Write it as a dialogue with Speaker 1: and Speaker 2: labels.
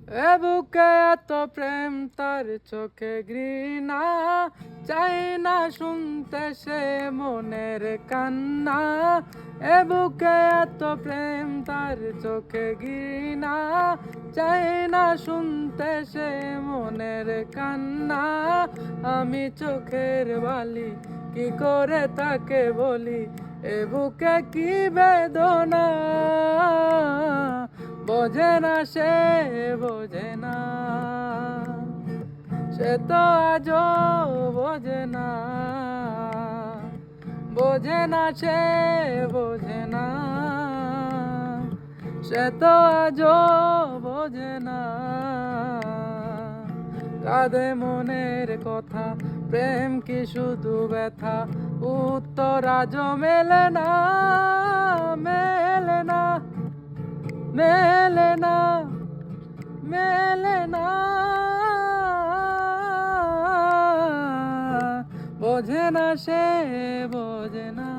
Speaker 1: এ বুকে এত প্রেম তার চোখে ঘৃণা, চাই না শুনতে সে মনের কান্না। এ বুকে এত প্রেম তার চোখে ঘৃণা, চাই না শুনতে সে মনের কান্না। আমি চোখের বালি কি করে তাকে বলি, এ বুকে কি বেদনা। বোঝে না সে, বোঝে না সে তো আজও বোঝে না, বোঝে না সে, বোঝে না সে তো আজও বোঝে না। কাঁদে মনের কথা, প্রেম কি শুধু ব্যথা, উত্তর আজও মেলে না, মেলে না, মেলে না, মেলে না। বোঝে না সে, বোঝে না।